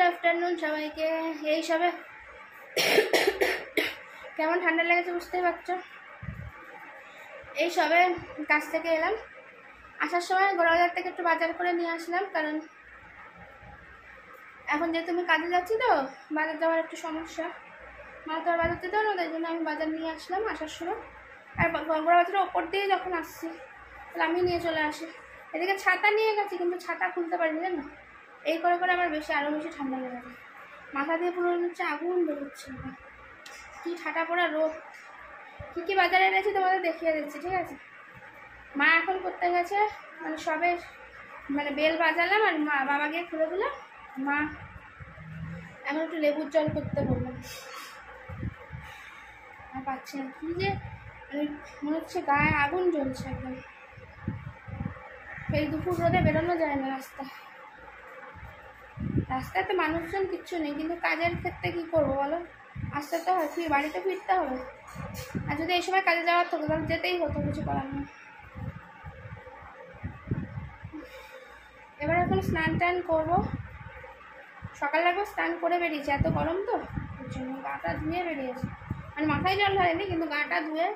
Good afternoon সবাইকে। এই সবে কেমন ঠান্ডা লেগেছে বুঝতেই পারছো। এই সবে কাজ থেকে এলাম, আসার সময় গোড়াবাজার থেকে একটু বাজার করে নিয়ে আসলাম, কারণ এখন যেহেতু আমি কাজে যাচ্ছি তো বাজার যাওয়ার একটু সমস্যা, মা তো আর বাজার যেতে না, তাই জন্য আমি বাজার নিয়ে আসলাম আসার সময়। আর গোড়াবাজারের ওপর দিয়ে যখন আসছি তাহলে আমি নিয়ে চলে আসি। এদিকে ছাতা নিয়ে গেছি কিন্তু ছাতা খুলতে পারিনি, জানো। এই করে করে আমার আরও বেশি ঠান্ডা লেগেছে, মাথা দিয়ে পুরো হচ্ছে আগুন বেরোচ্ছে। কী ঠাটা পড়া রোদ। কী কী বাজারে এনেছি তোমাদের দেখিয়ে দিচ্ছি, ঠিক আছে। মা এখন করতে গেছে, মানে সবে বেল বাজালাম আর মা বাবা গিয়ে খুলে দিলাম। মা এখন একটু লেবুর জল করতে বললাম, আর পাচ্ছি না। কী যে মনে হচ্ছে গায়ে আগুন জ্বলছে একদম। এই দুপুর রোদে বেরোনো যায় না রাস্তায় তো মানুষজন কিচ্ছু নেই, কিন্তু কাজের ক্ষেত্রে কী করবো বলো, আসতে তো হয়, বাড়িতে ফিরতে হবে। আর যদি এই সময় কাজে যাওয়ার থাকতো তাহলে যেতেই হতো, কিছু করার নেই। এবার এখন স্নান টান করবো, সকাল লাগবে স্নান করে বেরিয়েছি, এত গরম তো ওর জন্য গাটা ধুয়ে বেরিয়েছি, মানে মাথায় জল ঢালেনি কিন্তু গাটা ধুয়ে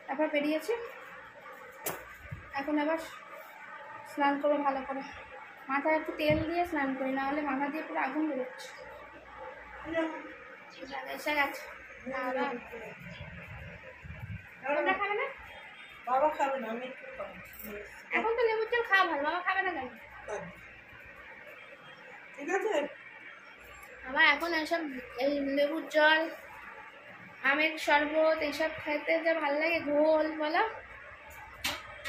তারপর বেরিয়েছি। এখন আবার স্নান করবো ভালো করে, মাথায় একটু তেল দিয়ে স্নান করি, না হলে মাথা দিয়ে পুরো আগুন বেরোচ্ছে। এসে গেছে। তোমরা খাবে না? বাবা খাবে না, আমি এখন তো লেবুর জল খাওয়া ভালো, বাবা খাবে না কেন? ঠিক আছে। আমার এখন এসব এই লেবুর জল, আমের শরবত এইসব খেতে যা ভালো লাগে, ঘোল বলো।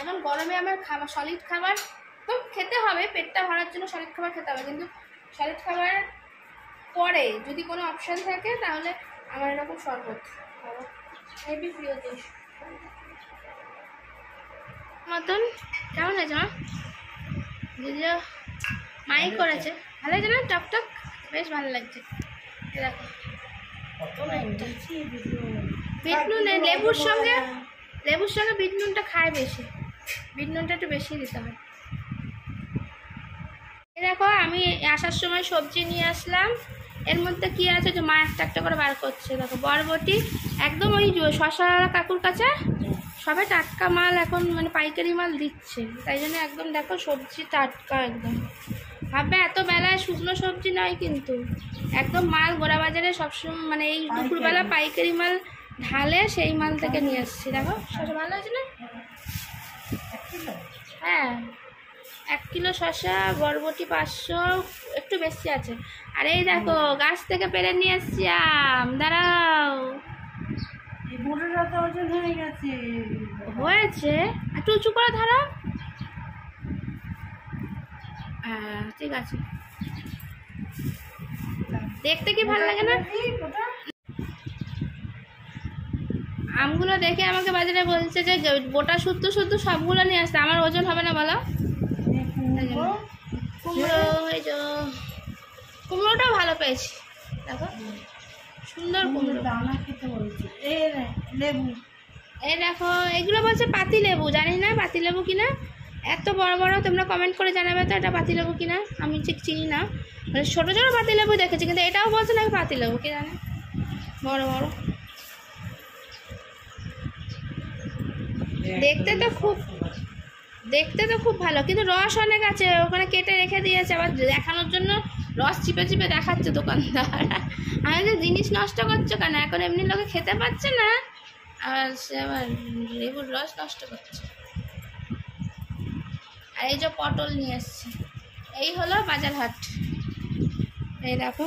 এখন গরমে আমার খাবার, সলিড খাবার তো খেতে হবে, পেটটা ভরার জন্য সলিড খাবার খেতে হবে, কিন্তু সলিড খাবার পরে যদি কোনো অপশান থাকে তাহলে আমার এরকম শরবত হেভি প্রিয় জিনিস। মতন কেমন হয়েছে মা? যদিও মাই করেছে, ভালো হয়েছে না? টকটক বেশ ভালো লাগছে। দেখো বিট নুন, লেবুর সঙ্গে বিট নুনটা খায় বেশি, বিট নুনটা একটু বেশি দিতে হয়। দেখো আমি আসার সময় সবজি নিয়ে আসলাম, এর মধ্যে কি আছে যে মা একটা একটা করে বার করছে। দেখো বরবটি একদম ওই শশা কাকুর কাছে সবে টাটকা মাল, এখন পাইকারি মাল দিচ্ছে, তাই জন্য একদম দেখো সবজি টাটকা একদম। ভাববে এত বেলায় শুকনো সবজি নয়, কিন্তু একদম মাল গোড়াবাজারে সবসময় এই দুপুরবেলা পাইকারি মাল ঢালে, সেই মাল থেকে নিয়ে আসছি। দেখো শশা ভালো আছে না? হ্যাঁ 1 কিলো শশা, বরবটি 500, একটু বেশি আছে। আর এই দেখো গাছ থেকে পেরে নিয়ে এসছি আম, দাঁড়াও। হয়েছে একটু উঁচু করে ধরো। হ্যাঁ ঠিক আছে, দেখতে কি ভালো লাগে না? আমগুলো দেখে আমাকে বাজারে বলছে যে গোটা শুদ্ধ সবগুলো নিয়ে আসতে, আমার ওজন হবে না বলো। কুমড়ো, এই যে কুমড়োটাও ভালো পেয়েছি, দেখো সুন্দর কুমড়ো। এই দেখো এগুলো বলছে পাতি লেবু, জানি না পাতি লেবু কিনা, এত বড় বড়। তোমরা কমেন্ট করে জানাবে তো এটা পাতি লেবু কিনা, আমি ঠিক চিনি না। ছোটো ছোটো পাতি লেবু দেখেছি, কিন্তু এটাও বলছে না পাতি লেবু, কি জানে বড় বড়। দেখতে তো খুব ভালো, কিন্তু রস অনেক আছে, ওখানে কেটে রেখে দিয়েছে, আবার দেখানোর জন্য রস চিপে চিপে দেখাচ্ছে দোকানদার। আমি যে জিনিস নষ্ট করছো কেন, এখন এমনি লোকে খেতে পাচ্ছে না, আর সে আবার লেবুর রস নষ্ট করছে। আর এই যে পটল নিয়ে এসছি, এই হলো বাজার হাট। এই দেখো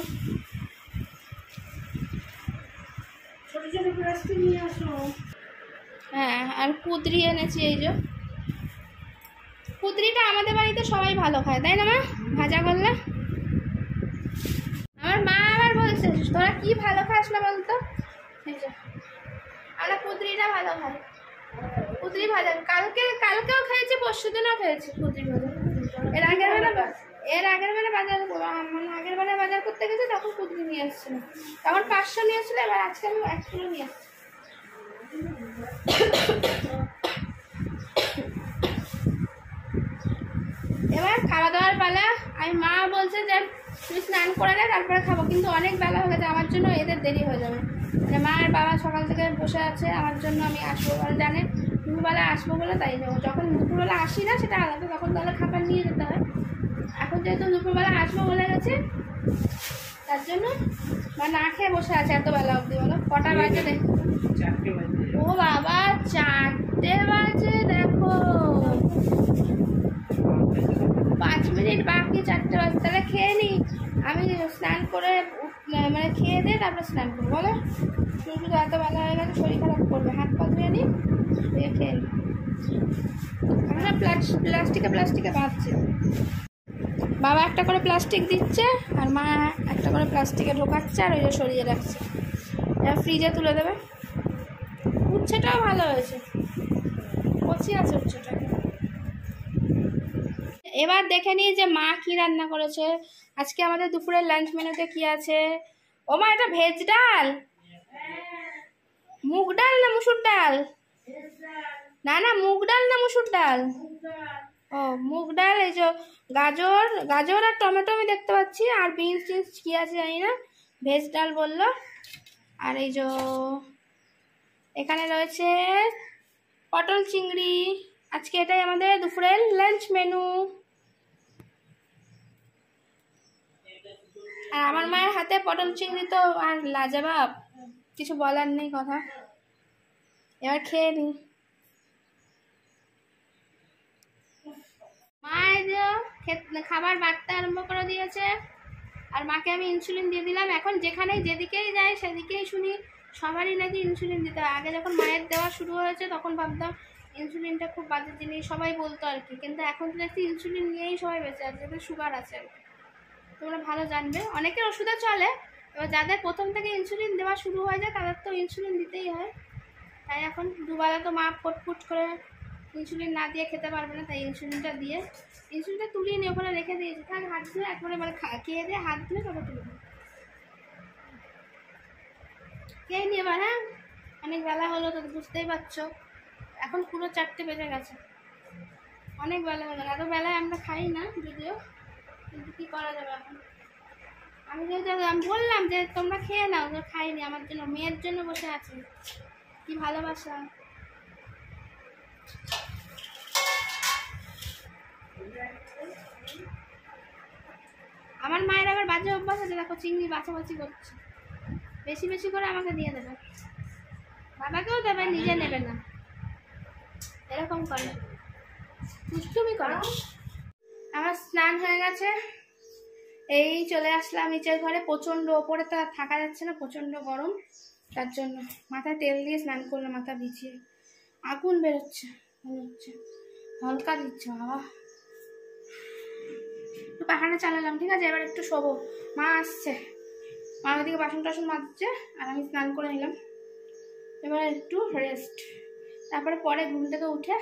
ছোট ছোট প্লাস্টিক নিয়ে আসো। হ্যাঁ আর কুদরি এনেছি, এই যে কুদরিটা আমাদের বাড়িতে সবাই ভালো খায়, তাই না মা? ভাজা করলে আমার মা আবার বলছে তোরা কি ভালো খাস না বলতো, এই যে আমরা কুদরিটা ভালো খাই, কুদরি ভাজা। কালকেও খেয়েছি, পরশু দিনও খেয়েছি কুদরি ভাজা। এর আগের বেলা বাজার করতে গেছে, তখন কুদরি নিয়ে এসেছিল, তখন 500 নিয়ে এসেছিল, এবার আজকে আমি 1 কিলো নিয়ে এসেছি। এবার খাওয়া দাওয়ার পালা। আমি মা বলছে যে তুই স্নান করে নে তারপরে খাবো, কিন্তু অনেক বেলা হয়ে গেছে আমার জন্য, এদের দেরি হয়ে যাবে। মানে মা আর বাবা সকাল থেকে বসে আছে আমার জন্য, আমি আসবো আর জানে দুপুরবেলা আসবো বলে, তাই যাবো। যখন দুপুরবেলা আসি না সেটা আলাদা, তখন তাহলে খাবার নিয়ে যেতে হয়। এখন যেহেতু দুপুরবেলা আসবো বলে গেছে, তার জন্য মা না খেয়ে বসে আছে এত বেলা অবধি। বলো কটা বাজে দেখ, 4টে বাজে। ও বাবা 4টে বাজে, দেখো 5 মিনিট বাকি 4টে বাজে। তাহলে খেয়ে নি, আমি স্নান করে মানে খেয়ে দিয়ে তারপরে স্নান করবো। বলো শুধু এত বেলা হয়ে গেছে, শরীর খারাপ করবে। হাত পা ধুয়ে নি, দিয়ে খেয়ে নি। আমি না প্লাস্টিকে বাঁধছে। বাবা একটা করে প্লাস্টিক দিচ্ছে আর মা একটা করে প্লাস্টিকে ঢোকাচ্ছে, আর ওই যে সরিয়ে রাখছে। এবার ফ্রিজে তুলে দেবে। উচ্ছেটাও ভালো হয়েছে, কচি আছে উচ্ছেটাকে। এবার দেখে নিই যে মা কি রান্না করেছে আজকে। আমাদের দুপুরের লাঞ্চ মেনুতে কি আছে? ও মা, এটা ভেজ ডাল, মুগ ডাল না মুসুর ডাল? না মুগ ডাল না মুসুর ডাল? ও মুগ ডাল। এই যে গাজর আর টমেটো আমি দেখতে পাচ্ছি, আর বিনস টিনস কি আছে জানি না। ভেজ ডাল বললো। আর এই যে এখানে রয়েছে পটল চিংড়ি। আজকে এটাই আমাদের দুপুরের লাঞ্চ মেনু। আর আমার মায়ের হাতে পটল চিংড়ি তো আর লাজবাব, কিছু বলার নেই কথা। এবার খেয়ে নি। মা এই যে খাবার বাড়তে আরম্ভ করে দিয়েছে, আর মাকে আমি ইনসুলিন দিয়ে দিলাম। এখন যেখানেই যেদিকেই যায় সেদিকেই শুনি সবারই নাকি ইনসুলিন দিতে হয়। আগে যখন মায়ের দেওয়া শুরু হয়েছে তখন ভাবতাম ইনসুলিনটা খুব বাজে জিনিস, সবাই বলতো আর কি। কিন্তু এখন তো দেখছি ইনসুলিন নিয়েই সবাই বেঁচে আছে, যাদের সুগার আছে আর কি। তোমরা ভালো জানবে, অনেকের ওষুধে চলে। এবার যাদের প্রথম থেকে ইনসুলিন দেওয়া শুরু হয়ে যায় তাদের তো ইনসুলিন দিতেই হয়। তাই এখন দুবেলা তো মা ফুটফুট করে ইনসুলিন না দিয়ে খেতে পারবে না, তাই ইনসুলিনটা তুলিয়ে নিয়ে ওখানে রেখে দিয়েছি। তার হাত ধুয়ে একবারে মানে খেয়ে দিয়ে হাত ধুয়ে তারপর তুলে দেবো। খেয়ে নিয়ে এবার, হ্যাঁ অনেক বেলা হলো তো বুঝতেই পারছো, এখন পুরো 4টে বেজে গেছে, অনেক বেলা হয়ে গেল। এত বেলায় আমরা খাই না যদিও, কিন্তু কী করা যাবে এখন। আমি বললাম যে তোমরা খেয়ে নাও, তো খাইনি। আমার জন্য, মেয়ের জন্য বসে আছি। কি ভালোবাসা। আমার মায়ের আবার বাজে অভ্যাস আছে, দেখো চিংড়ি বাছাবাছি করছে, বেশি বেশি করে আমাকে দিয়ে দেবে, বাবাকেও দেবে, নিজে নেবে না, এরকম করে দুষ্টুমি করে। আমার স্নান হয়ে গেছে, এই চলে আসলাম নিচের ঘরে। প্রচণ্ড, ওপরে তো থাকা যাচ্ছে না, প্রচণ্ড গরম। তার জন্য মাথায় তেল দিয়ে স্নান করলাম, মাথা ভিজিয়ে। আগুন বেরোচ্ছে মনে হচ্ছে, হালকা দিচ্ছে বাবা। একটু পাখাটা চালালাম, ঠিক আছে। এবার একটু শোবো, মা আসছে, মা ওদিকে বাসন টাসন মাজছে, আর আমি স্নান করে নিলাম। এবার একটু রেস্ট, তারপরে পরে ঘুম থেকে উঠে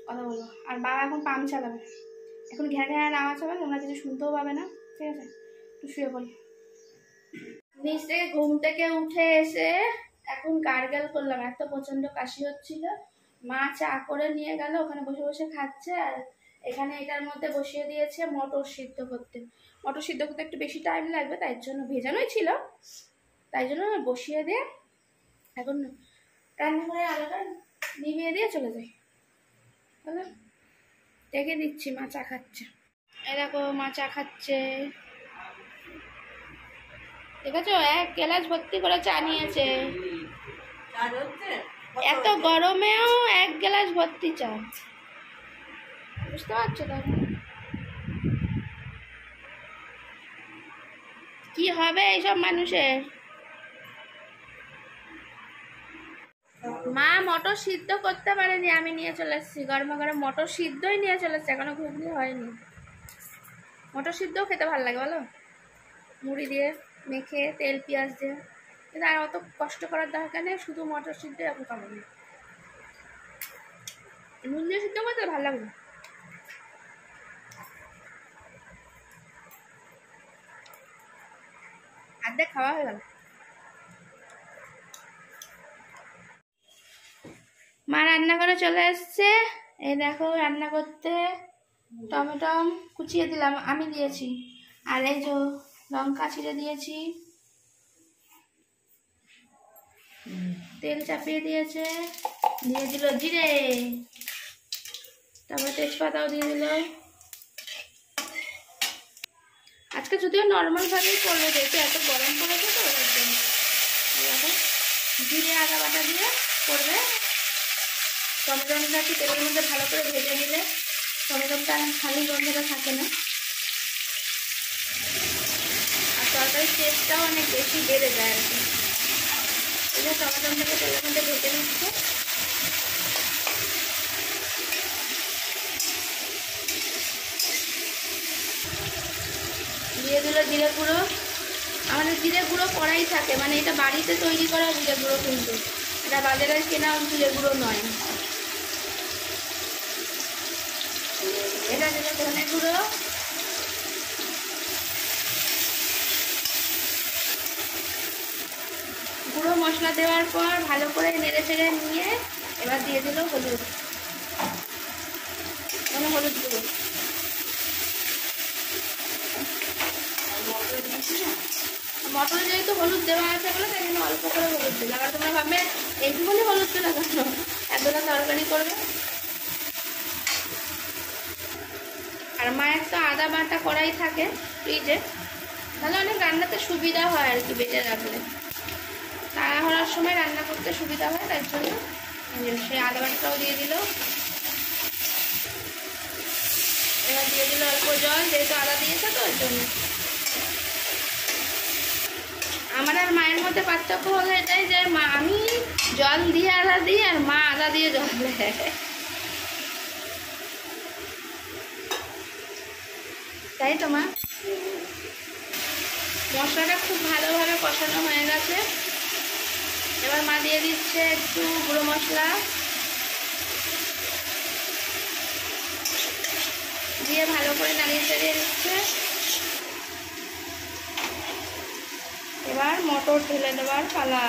কথা বলবো। আর বাবা এখন পাম্প চালাবে, এখন ঘেরা ঘেরা আওয়াজ হবে, তোমরা কিছু শুনতেও পাবে না, ঠিক আছে। একটু শুয়ে পড়ি। নিচ থেকে ঘুম থেকে উঠে এসে এখন গার্গেল করলাম, এত প্রচন্ড কাশি হচ্ছিল। মা চা করে নিয়ে গেল, ওখানে বসে বসে খাচ্ছে। আর এখানে এটার মধ্যে বসিয়ে দিয়েছে মটর সিদ্ধ করতে। মটর সিদ্ধ করতে একটু বেশি টাইম লাগবে, তাই জন্য ভেজানোই ছিল, তাই জন্য বসিয়ে দিয়ে এখন রান্নাঘরের আলোটা নিভিয়ে দিয়ে চলে যাই। বলো, ডেকে দিচ্ছি, মা চা খাচ্ছে। এই দেখো মা চা খাচ্ছে, দেখেছো 1 গ্লাস ভর্তি করে চা নিয়েছে। এত গরমেও 1 গ্লাস ভর্তি চা, বুঝতে পারছো তো কি হবে এইসব মানুষের। মা মটর সিদ্ধ করতে পারেনি, আমি নিয়ে চলে এসেছি গরমা গরম মটর সিদ্ধই নিয়ে চলে এসেছি, এখনো ঘুগনি হয়নি। মটর সিদ্ধও খেতে ভালো লাগে বলো, মুড়ি দিয়ে মেখে তেল পেঁয়াজ দিয়ে। কিন্তু আর অত কষ্ট করার দরকার নেই, শুধু মটর সিদ্ধ এখন খাবো না, নুন দিয়ে সিদ্ধ করতে ভালো লাগবে। আর্ধেক খাওয়া হয়ে গেল। মা রান্না করে চলে এসছে, এই দেখো রান্না করতে। টমেটো কুচিয়ে দিলাম, আমি দিয়েছি। আর এই যে লঙ্কা ছিঁড়ে দিয়েছি, তেল চাপিয়ে দিয়েছে, দিয়ে দিল জিরে, তারপর তেজপাতাও দিয়ে দিল। আজকে যদিও নর্মাল ভাবেই করবে, যেহেতু এত গরম পড়েছে তো ওর জন্য। জিরে আদা বাটা দিয়ে করবে। টমেটোটা একটু তেলের মধ্যে ভালো করে ভেজে নিলে টমেটোটা খালি গন্ধটা থাকে না, আর তরকারির টেস্টটাও অনেক বেশি বেড়ে যায় আর কি। এই যে টমেটোটাকে তেলের মধ্যে ভেজে নিচ্ছে। দিয়ে দিল জিরে গুঁড়ো। আমাদের জিরে গুঁড়ো করাই থাকে, মানে এটা বাড়িতে তৈরি করা জিরে গুঁড়ো, কিন্তু এটা বাজারের কেনা জিরে গুঁড়ো নয়। এটা দিল ধনে গুঁড়ো, গুঁড়ো মশলা দেওয়ার পর ভালো করে নেড়ে চেড়ে নিয়ে এবার দিয়ে দিল হলুদ, হলুদ গুঁড়ো। মটরে যেহেতু হলুদ দেওয়া আছে বলে তাই জন্য অল্প করে হলুদ দিলাম। আর তোমরা ভাববে এইটুকুনি হলুদ দিলে কেন, এতটা তরকারি করবে। আর মায়ের তো আদা বাটা করাই থাকে ফ্রিজে, তাহলে অনেক রান্নাতে সুবিধা হয় আর কি, বেটে রাখলে তাড়াহুড়ার সময় রান্না করতে সুবিধা হয়, তার জন্য সেই আদা বাটাটাও দিয়ে দিল। এবার দিয়ে দিল অল্প জল, যেহেতু আদা দিয়েছে তো ওই জন্য। আমার আর মায়ের মধ্যে পার্থক্য হলো এটাই যে আমি জল দিয়ে আদা দিই আর মা আদা দিয়ে জল দেয়, তাই তো মা। মশলাটা খুব ভালোভাবে কষানো হয়ে গেছে। এবার মা দিয়ে দিচ্ছে একটু গুঁড়ো মশলা, দিয়ে ভালো করে নাড়িয়ে চাড়িয়ে দিচ্ছে। এবার মটর ঢেলে দেওয়ার পালা।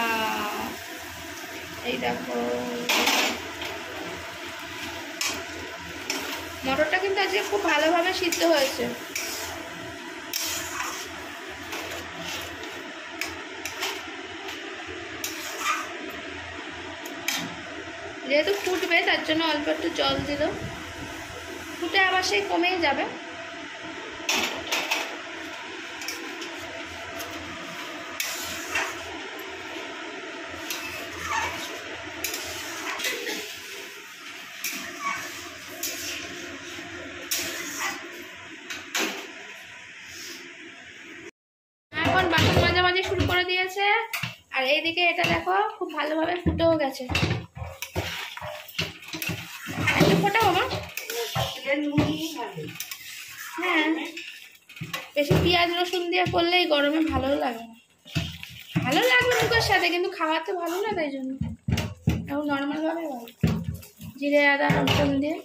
এই দেখো মটরটা কিন্তু আজকে খুব ভালোভাবে সিদ্ধ হয়েছে। যেহেতু ফুটবে তার জন্য অল্প একটু জল দিল, ফুটে আবার সেই কমেই যাবে। এখন বাসন মাঝামাঝি শুরু করে দিয়েছে, আর এইদিকে এটা দেখো খুব ভালোভাবে ফুটেও গেছে। একটু ফোটাও মা। হ্যাঁ, বেশি পেঁয়াজ রসুন দিয়ে করলে এই গরমে ভালো লাগে না, ভালো লাগবে মুখের সাথে, কিন্তু খাওয়াতে ভালো না, তাই জন্য এখন নর্মাল ভাবে ভালো জিরে আদা রসুন দিয়ে।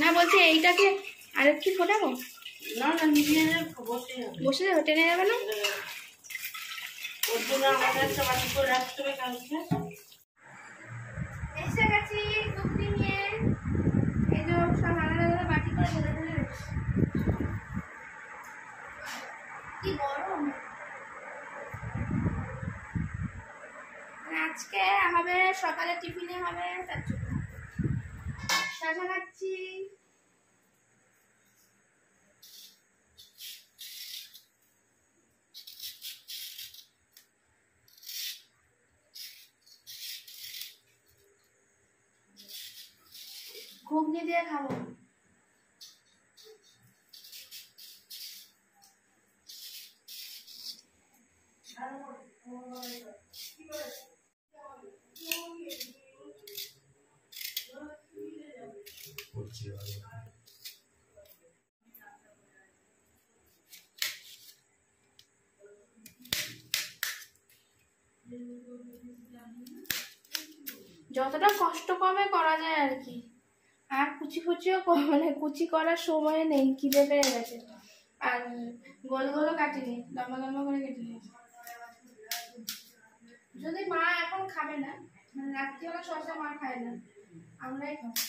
না বলছি এইটাকে আরেকটু ফোটাবো, না না নিয়ে বসে যাবে, টেনে যাবে না। ওর জন্য আমাদের একটা বাটি করে রাখতে হবে কালকে। এসে গেছি টুকরি নিয়ে, এই যে সব আলাদা আলাদা বাটি করে ঢেলে ঢেলে রেখেছি। কি গরম আজকে হবে, সকালে টিফিনে হবে, তার জন্য শসা খাচ্ছি। ঘুগনি দিয়ে খাবো। যতটা কষ্ট কমে করা যায় আর কি। আর কুচি কুচিও মানে কুচি করার সময় নেই, খিদে পেয়ে গেছে। আর গোল গোলও কাটিনি, লম্বা লম্বা করে কেটে নিয়েছি। যদি মা এখন খাবে না, মানে রাত্রিবেলা শসা মা খায় না, আমরাই খাবো।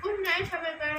Good night, সবাইকে।